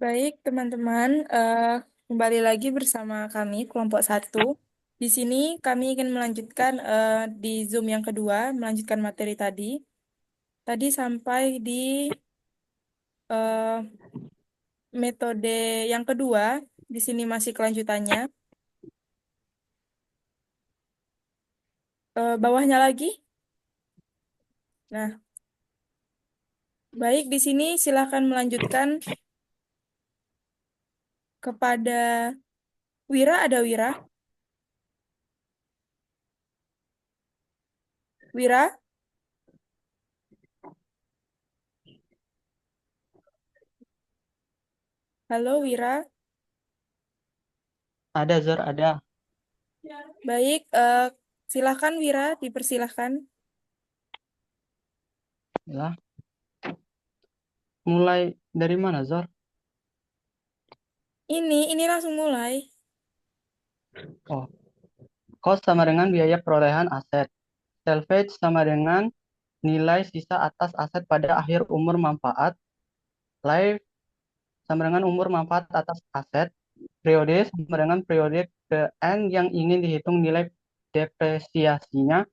Baik, teman-teman, kembali lagi bersama kami, kelompok satu. Di sini kami ingin melanjutkan di Zoom yang kedua, melanjutkan materi tadi. Tadi sampai di eh, metode yang kedua, di sini masih kelanjutannya. Bawahnya lagi. Nah, baik, di sini silakan melanjutkan kepada Wira, ada Wira? Wira? Halo, Wira. Ada, Zor, ada. Baik, silakan Wira, dipersilahkan. Ya. Mulai dari mana, Zor? Ini langsung mulai. Oh, cost sama dengan biaya perolehan aset. Salvage sama dengan nilai sisa atas aset pada akhir umur manfaat. Life sama dengan umur manfaat atas aset. Periode sama dengan periode ke N yang ingin dihitung nilai depresiasinya.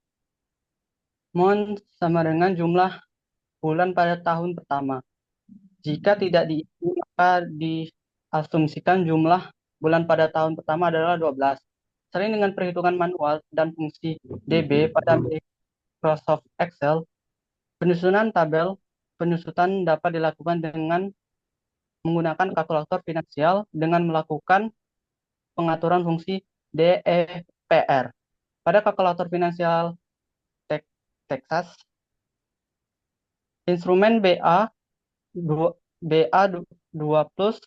Month sama dengan jumlah bulan pada tahun pertama. Jika tidak diisi, maka diasumsikan jumlah bulan pada tahun pertama adalah 12. Selain dengan perhitungan manual dan fungsi DB pada Microsoft Excel, penyusunan tabel penyusutan dapat dilakukan dengan menggunakan kalkulator finansial dengan melakukan pengaturan fungsi DEPR. Pada kalkulator finansial Texas, instrumen BA2 plus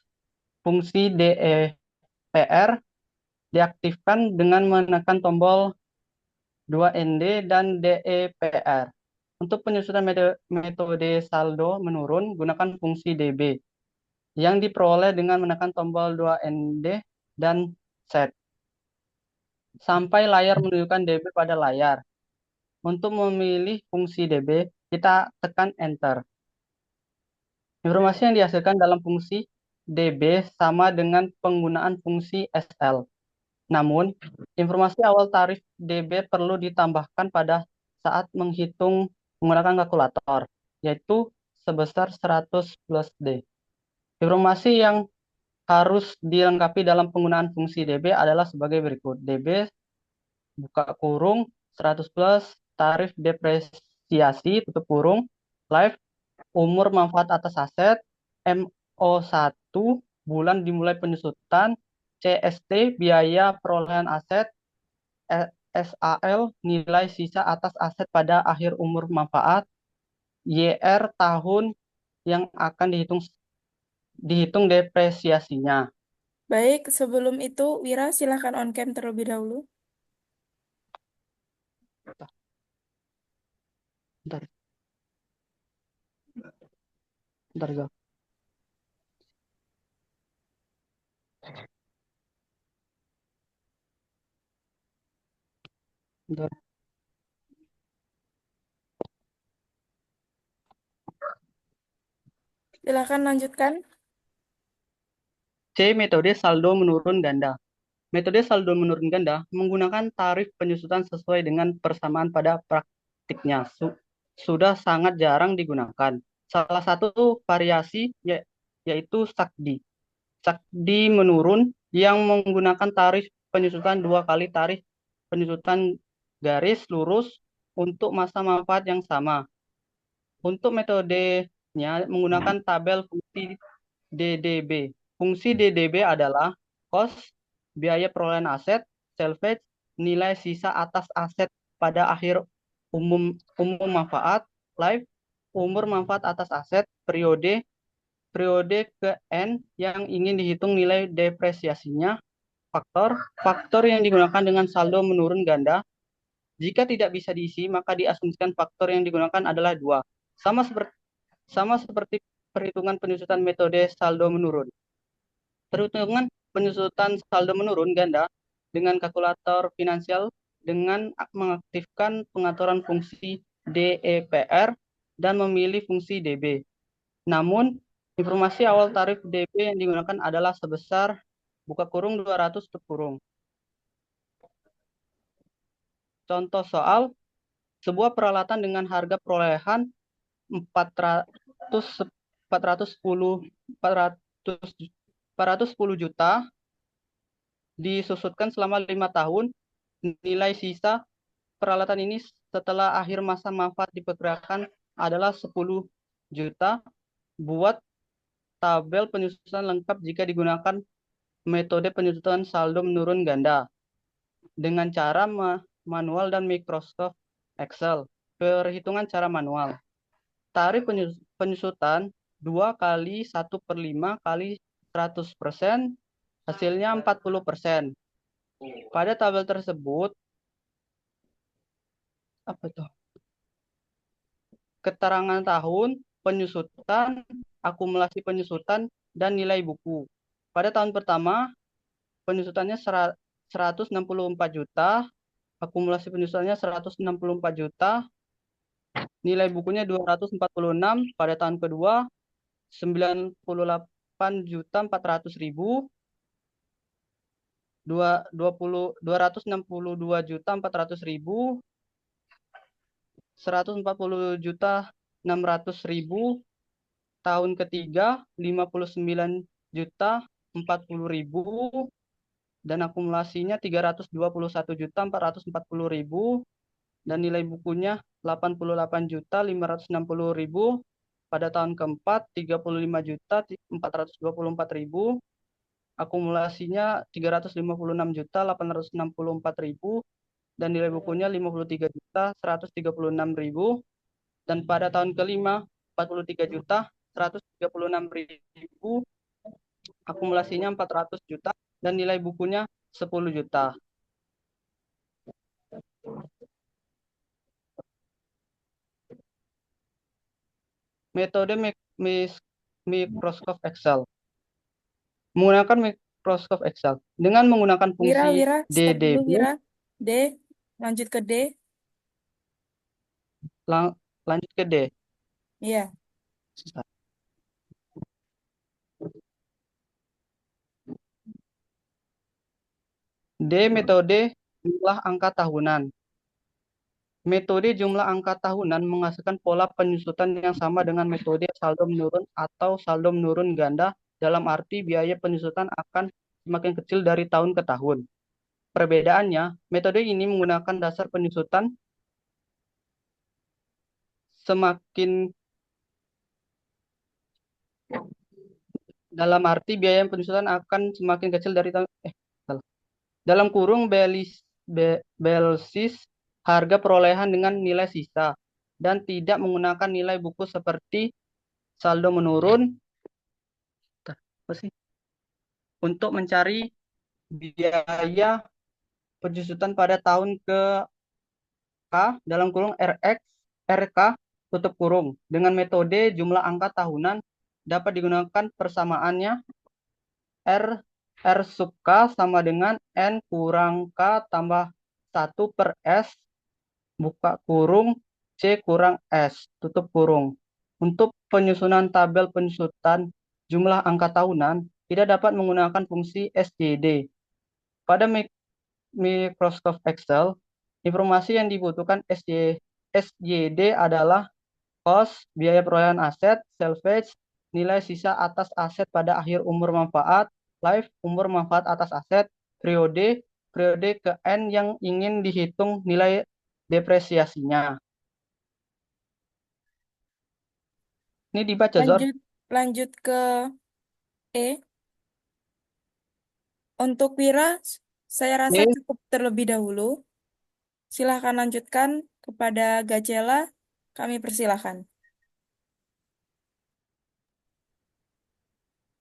fungsi DEPR diaktifkan dengan menekan tombol 2ND dan DEPR. Untuk penyusunan metode saldo menurun, gunakan fungsi DB yang diperoleh dengan menekan tombol 2ND dan set sampai layar menunjukkan DB pada layar. Untuk memilih fungsi DB, kita tekan Enter. Informasi yang dihasilkan dalam fungsi DB sama dengan penggunaan fungsi SL. Namun, informasi awal tarif DB perlu ditambahkan pada saat menghitung menggunakan kalkulator, yaitu sebesar 100 plus D. Informasi yang harus dilengkapi dalam penggunaan fungsi DB adalah sebagai berikut. DB buka kurung 100 plus tarif depresiasi tutup kurung live umur manfaat atas aset MO1 bulan dimulai penyusutan CST biaya perolehan aset SAL nilai sisa atas aset pada akhir umur manfaat YR tahun yang akan dihitung depresiasinya. Baik, sebelum itu, Wira, silahkan on cam terlebih dahulu. Bentar, bentar, Gal. Bentar. Silahkan lanjutkan. C. Metode saldo menurun ganda. Metode saldo menurun ganda menggunakan tarif penyusutan sesuai dengan persamaan pada praktiknya. Sudah sangat jarang digunakan. Salah satu variasi yaitu SAKDI. SAKDI menurun yang menggunakan tarif penyusutan dua kali tarif penyusutan garis lurus untuk masa manfaat yang sama. Untuk metodenya menggunakan tabel fungsi DDB. Fungsi DDB adalah cost, biaya perolehan aset, salvage, nilai sisa atas aset pada akhir umum manfaat, life, umur manfaat atas aset, periode, periode ke N yang ingin dihitung nilai depresiasinya, faktor yang digunakan dengan saldo menurun ganda. Jika tidak bisa diisi, maka diasumsikan faktor yang digunakan adalah dua. Sama seperti perhitungan penyusutan metode saldo menurun. Perhitungan penyusutan saldo menurun ganda dengan kalkulator finansial dengan mengaktifkan pengaturan fungsi DEPR dan memilih fungsi DB. Namun, Informasi awal tarif DP yang digunakan adalah sebesar buka kurung 200 tutup kurung. Contoh soal, sebuah peralatan dengan harga perolehan 400 410 400 410 juta disusutkan selama 5 tahun. Nilai sisa peralatan ini setelah akhir masa manfaat diperkirakan adalah 10 juta. Buat tabel penyusutan lengkap jika digunakan metode penyusutan saldo menurun ganda dengan cara manual dan Microsoft Excel. Perhitungan cara manual. Tarif penyusutan 2 kali 1/5 kali 100%, hasilnya 40%. Pada tabel tersebut, apa itu? Keterangan tahun, penyusutan, akumulasi penyusutan, dan nilai buku. Pada tahun pertama, penyusutannya 164 juta, akumulasi penyusutannya 164 juta, nilai bukunya 246. Pada tahun kedua, 98.400.000, 262.400.000, 140.600.000. Tahun ketiga 59.040.000 dan akumulasinya 321.440.000 dan nilai bukunya 88.560.000. Pada tahun keempat 35.424.000, akumulasinya 356.864.000 dan nilai bukunya 53.136.000. Dan pada tahun kelima 43.136.000, akumulasinya 400 juta dan nilai bukunya 10 juta. Metode Microsoft Excel. Menggunakan Microsoft Excel dengan menggunakan Wira, fungsi Wira, stop dulu, DDB. Wira. D, lanjut ke D. Lanjut ke D. Iya. D, metode jumlah angka tahunan. Metode jumlah angka tahunan menghasilkan pola penyusutan yang sama dengan metode saldo menurun atau saldo menurun ganda, dalam arti biaya penyusutan akan semakin kecil dari tahun ke tahun. Perbedaannya, metode ini menggunakan dasar penyusutan semakin dalam arti biaya penyusutan akan semakin kecil dari tahun dalam kurung belsis harga perolehan dengan nilai sisa dan tidak menggunakan nilai buku seperti saldo menurun apa sih, untuk mencari biaya penyusutan pada tahun ke K dalam kurung RX RK tutup kurung. Dengan metode jumlah angka tahunan dapat digunakan persamaannya R R sub K sama dengan N kurang K tambah 1/S buka kurung C kurang S tutup kurung. Untuk penyusunan tabel penyusutan jumlah angka tahunan tidak dapat menggunakan fungsi SJD. Pada Microsoft Excel, informasi yang dibutuhkan SJD adalah cost, biaya perolehan aset, salvage, nilai sisa atas aset pada akhir umur manfaat, life, umur manfaat atas aset, periode, periode ke N yang ingin dihitung nilai depresiasinya. Ini dibaca, Zor. Lanjut, lanjut ke E. Untuk Wira, saya rasa E, cukup terlebih dahulu. Silahkan lanjutkan kepada Gacela. Kami persilahkan.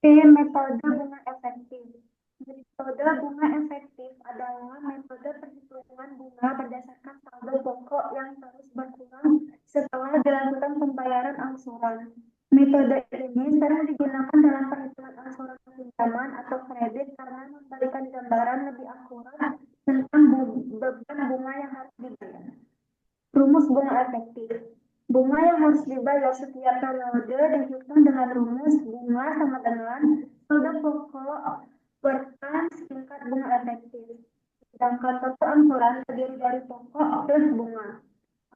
Metode bunga efektif. Metode bunga efektif adalah metode perhitungan bunga berdasarkan saldo pokok yang terus berkurang setelah dilakukan pembayaran angsuran. Metode ini sering digunakan dalam perhitungan angsuran pinjaman atau kredit karena memberikan gambaran lebih akurat tentang beban bunga yang harus dibayar. Rumus bunga efektif. Bunga yang harus dibayar setiap periode dihitung dengan rumus bunga sama dengan saldo pokok per kan tingkat bunga efektif. Sedangkan total angsuran terdiri dari pokok plus bunga.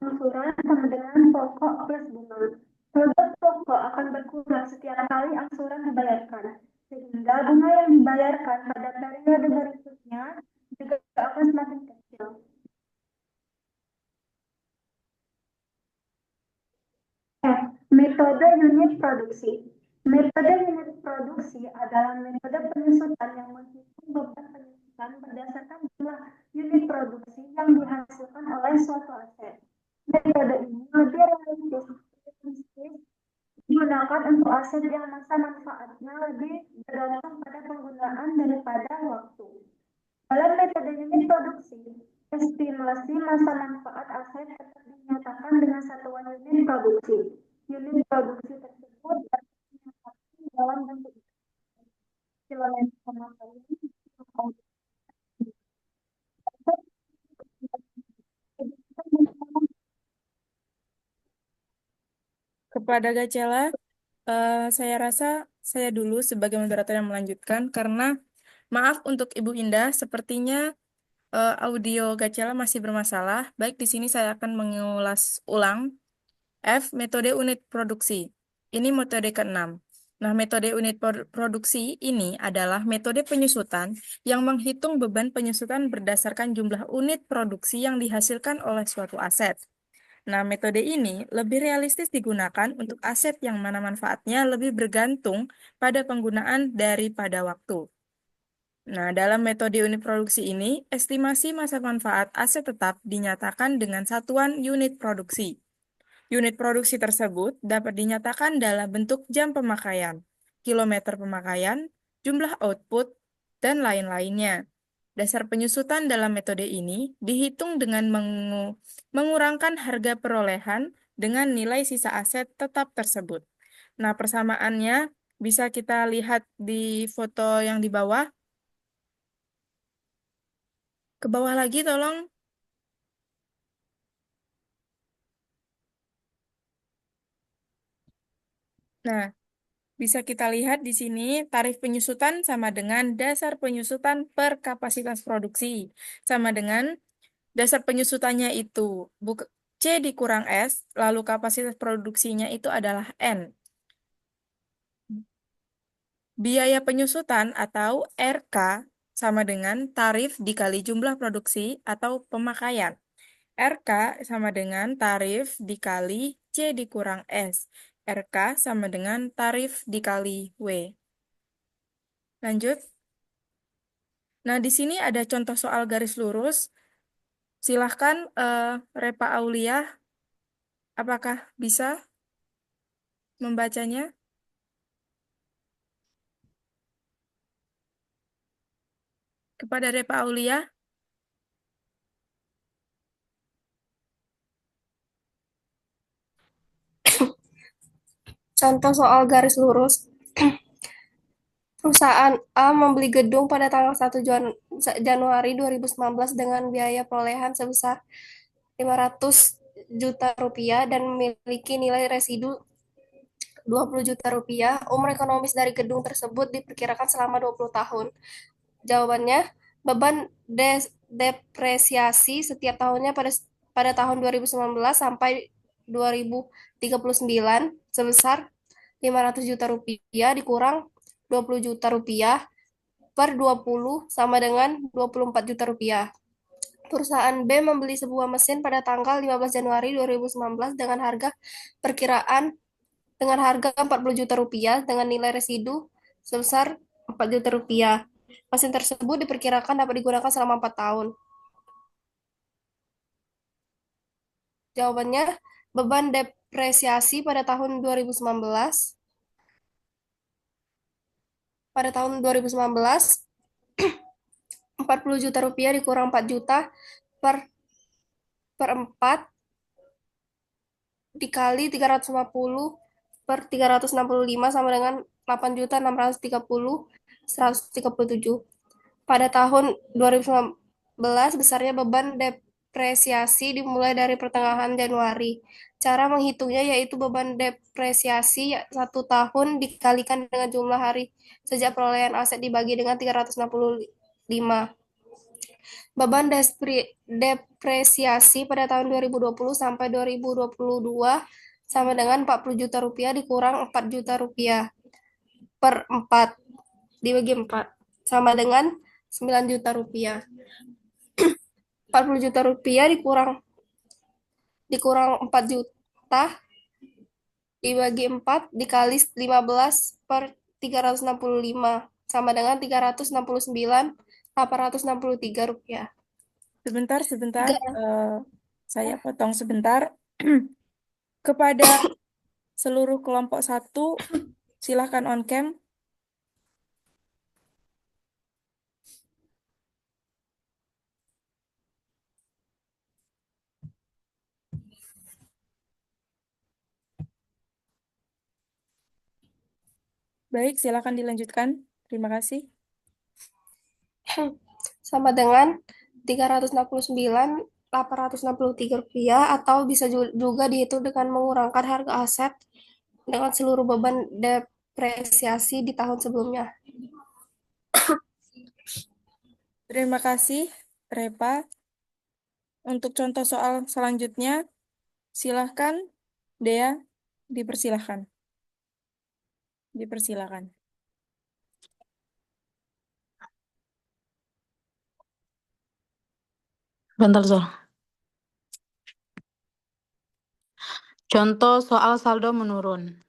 Angsuran sama dengan pokok plus bunga. Saldo pokok akan berkurang setiap kali angsuran dibayarkan, sehingga bunga yang dibayarkan pada periode berikutnya juga akan semakin kecil. Metode unit produksi. Metode unit produksi adalah metode penyusutan yang menghitung beban penyusutan berdasarkan jumlah unit produksi yang dihasilkan oleh suatu aset. Metode ini lebih realistis digunakan untuk aset yang masa manfaatnya lebih bergantung pada penggunaan daripada waktu. Dalam metode unit produksi, estimasi masa manfaat aset tetap dinyatakan dengan satuan unit produksi. Unit produksi tersebut dapat dinyatakan dalam bentuk kilometer pemakaian Kepada Gacela, saya rasa saya dulu sebagai moderator yang melanjutkan karena maaf untuk Ibu Indah, sepertinya audio Gacela masih bermasalah. Baik, di sini saya akan mengulas ulang. F. Metode unit produksi. Ini metode ke-6. Nah, metode unit produksi ini adalah metode penyusutan yang menghitung beban penyusutan berdasarkan jumlah unit produksi yang dihasilkan oleh suatu aset. Nah, metode ini lebih realistis digunakan untuk aset yang mana manfaatnya lebih bergantung pada penggunaan daripada waktu. Nah, dalam metode unit produksi ini, estimasi masa manfaat aset tetap dinyatakan dengan satuan unit produksi. Unit produksi tersebut dapat dinyatakan dalam bentuk jam pemakaian, kilometer pemakaian, jumlah output, dan lain-lainnya. Dasar penyusutan dalam metode ini dihitung dengan mengurangkan harga perolehan dengan nilai sisa aset tetap tersebut. Nah, persamaannya bisa kita lihat di foto yang di bawah. Ke bawah lagi tolong. Nah, bisa kita lihat di sini tarif penyusutan sama dengan dasar penyusutan per kapasitas produksi. Sama dengan dasar penyusutannya itu C dikurang S, lalu kapasitas produksinya itu adalah N. Biaya penyusutan atau RK sama dengan tarif dikali jumlah produksi atau pemakaian. RK sama dengan tarif dikali C dikurang S. RK sama dengan tarif dikali W. Lanjut. Nah, di sini ada contoh soal garis lurus. Silahkan, Repa Aulia, apakah bisa membacanya? Kepada Repa Aulia. Contoh soal garis lurus. Perusahaan A membeli gedung pada tanggal 1 Januari 2019 dengan biaya perolehan sebesar 500 juta rupiah dan memiliki nilai residu 20 juta rupiah. Umur ekonomis dari gedung tersebut diperkirakan selama 20 tahun. Jawabannya, beban depresiasi setiap tahunnya pada tahun 2019 sampai 2039 sebesar 500 juta rupiah dikurang 20 juta rupiah per 20 sama dengan 24 juta rupiah. Perusahaan B membeli sebuah mesin pada tanggal 15 Januari 2019 dengan harga perkiraan 40 juta rupiah dengan nilai residu sebesar 4 juta rupiah. Mesin tersebut diperkirakan dapat digunakan selama 4 tahun. Jawabannya, beban depresiasi pada tahun 2019 40 juta rupiah dikurang 4 juta per 4 dikali 350 per 365 sama dengan 8.630.137. Pada tahun 2019 besarnya beban depresiasi dimulai dari pertengahan Januari. Cara menghitungnya yaitu beban depresiasi 1 tahun dikalikan dengan jumlah hari sejak perolehan aset dibagi dengan 365. Beban depresiasi pada tahun 2020 sampai 2022 sama dengan 40 juta rupiah dikurang 4 juta rupiah per 4 dibagi 4 sama dengan 9 juta rupiah. 40 juta rupiah dikurang 4 juta dibagi 4 dikali 15 per 365 sama dengan 369.863 rupiah. Sebentar, saya potong sebentar. Kepada seluruh kelompok 1, silahkan on cam. Baik, silahkan dilanjutkan. Terima kasih. Sama dengan 369.863 rupiah atau bisa juga dihitung dengan mengurangkan harga aset dengan seluruh beban depresiasi di tahun sebelumnya. Terima kasih, Repa. Untuk contoh soal selanjutnya, silahkan, Dea, dipersilahkan. Dipersilakan. Bentar, Zul. Contoh soal saldo menurun.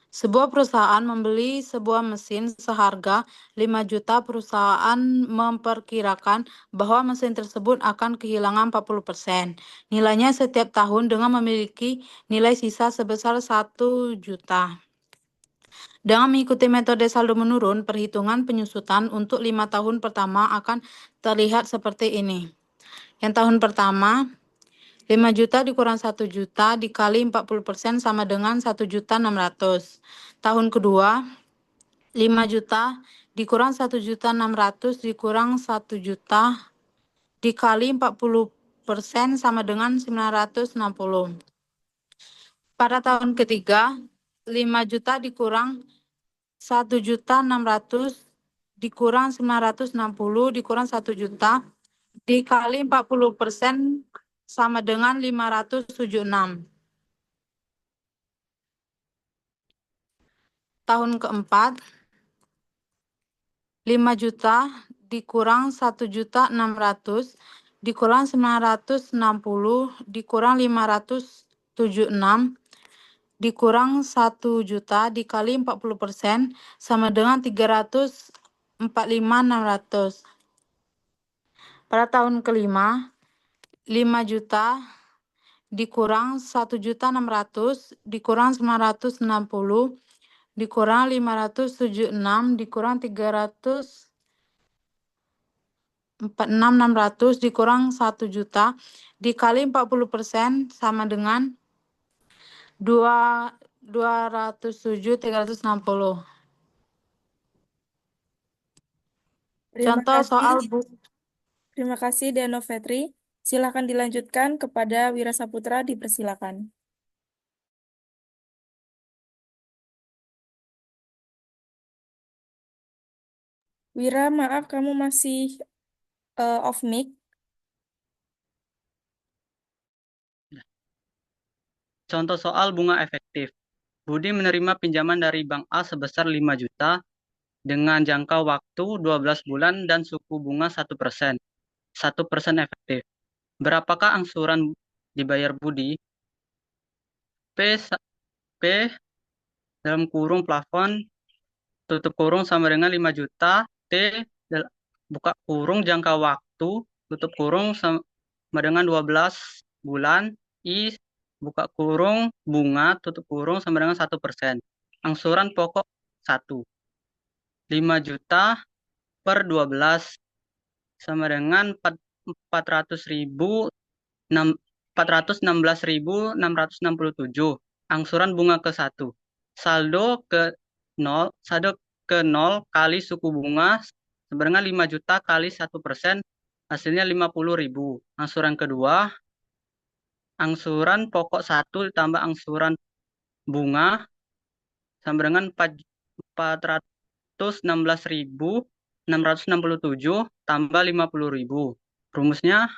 Sebuah perusahaan membeli sebuah mesin seharga 5 juta. Perusahaan memperkirakan bahwa mesin tersebut akan kehilangan 40%. Nilainya setiap tahun dengan memiliki nilai sisa sebesar 1 juta. Dengan mengikuti metode saldo menurun, perhitungan penyusutan untuk 5 tahun pertama akan terlihat seperti ini. Yang tahun pertama, 5 juta dikurang 1 juta dikali 40% sama dengan 1.600.000. Tahun kedua, 5 juta dikurang 1.600.000 dikurang 1 juta dikali 40% sama dengan 960. Pada tahun ketiga, 5 juta dikurang 1.600.000 dikurang 960 dikurang 1 juta dikali 40% sama dengan 576. Tahun keempat, 5 juta dikurang 1.600.000 dikurang 960 dikurang 576 dikurang 1 juta dikali 40% sama dengan 345.600. Pada tahun kelima, 5 juta dikurang 1.600.000 dikurang 960 dikurang 576 dikurang 346.600 dikurang 1 juta dikali 40% sama dengan 207.360. Contoh soal Terima kasih, Deno Fetri. Silakan dilanjutkan kepada Wira Saputra, dipersilakan. Wira, maaf kamu masih off mic. Contoh soal bunga efektif. Budi menerima pinjaman dari Bank A sebesar 5 juta dengan jangka waktu 12 bulan dan suku bunga 1%. 1% efektif. Berapakah angsuran dibayar Budi? P dalam kurung plafon tutup kurung sama dengan 5 juta. T buka kurung jangka waktu tutup kurung sama dengan 12 bulan. I buka kurung bunga tutup kurung sama dengan 1%. Angsuran pokok 1. 5 juta per 12 sama dengan 416.667. Angsuran bunga ke 1. Saldo ke 0 kali suku bunga sama dengan 5 juta kali 1%. hasilnya 50.000. Angsuran kedua, angsuran pokok 1 ditambah angsuran bunga sama dengan 416.667 tambah 50.000. Rumusnya,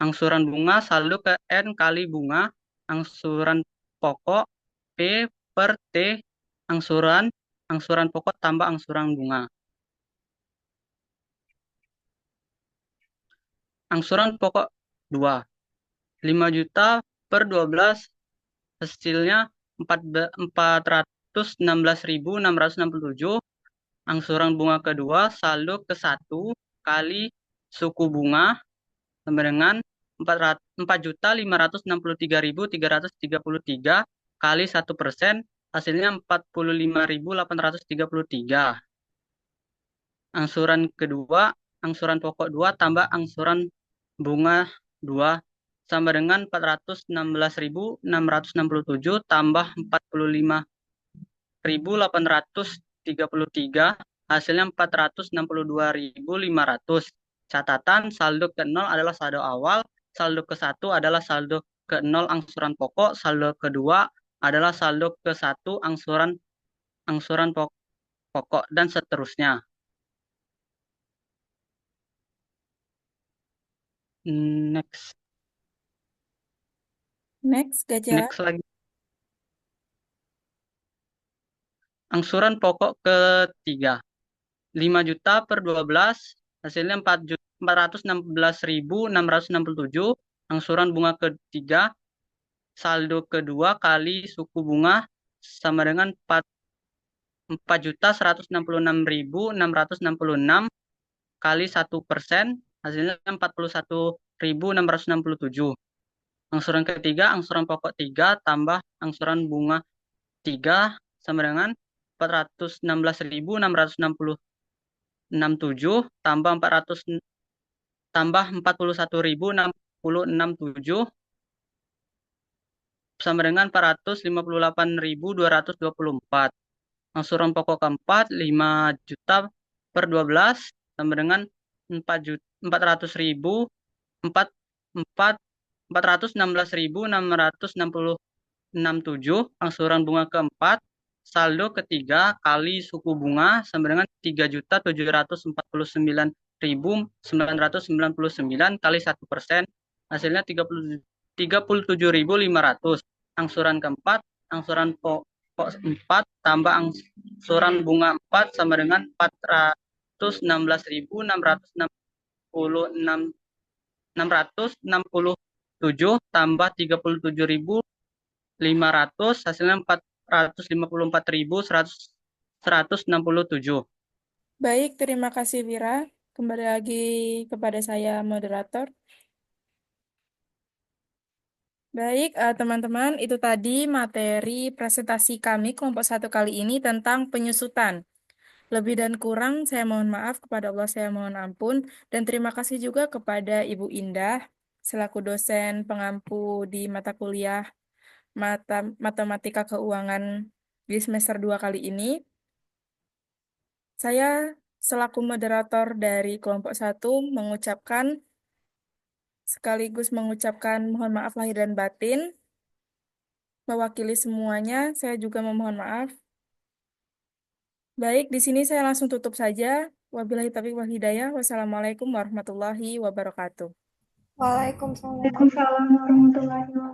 angsuran bunga saldo ke N kali bunga, angsuran pokok P per T, angsuran pokok tambah angsuran bunga. Angsuran pokok 2, 5 juta per 12, hasilnya 416.667. Angsuran bunga kedua saldo ke 1 kali suku bunga sama dengan 4.563.333 kali 1%, hasilnya 45.833. Angsuran kedua, angsuran pokok 2 tambah angsuran bunga 2 sama dengan 416.667 tambah 45.833, hasilnya 462.500. Catatan, saldo ke 0 adalah saldo awal, saldo ke 1 adalah saldo ke 0 angsuran pokok, saldo kedua adalah saldo ke 1 angsuran pokok, dan seterusnya. Next Gajah. lagi. Angsuran pokok ketiga, 5 juta per 12, hasilnya 416.667. Angsuran bunga ketiga, saldo kedua kali suku bunga sama dengan 4.166.666 kali 1%, hasilnya 41.667. Angsuran ketiga, angsuran pokok 3 tambah angsuran bunga 3 sama dengan 416.667 tambah 41.667 sama dengan 458.224. Angsuran pokok keempat 5 juta per 12 sama dengan 416.667. Angsuran bunga keempat, saldo ketiga kali suku bunga sama dengan 3.749.999 kali 1%, hasilnya 37.500. Angsuran keempat, angsuran pokok 4 tambah angsuran bunga 4 sama dengan 416.667 tambah 37.500, hasilnya 454.167. Baik, terima kasih Vira. Kembali lagi kepada saya moderator. Baik, teman-teman, itu tadi materi presentasi kami kelompok 1 kali ini tentang penyusutan. Lebih dan kurang saya mohon maaf, kepada Allah saya mohon ampun, dan terima kasih juga kepada Ibu Indah selaku dosen pengampu di mata kuliah Matematika Keuangan di semester 2 kali ini. Saya selaku moderator dari kelompok 1 sekaligus mengucapkan mohon maaf lahir dan batin. Mewakili semuanya, saya juga memohon maaf. Baik, di sini saya langsung tutup saja. Wabillahi taufiq wal hidayah. Wassalamualaikum warahmatullahi wabarakatuh. Waalaikumsalam. Waalaikumsalam warahmatullahi wabarakatuh.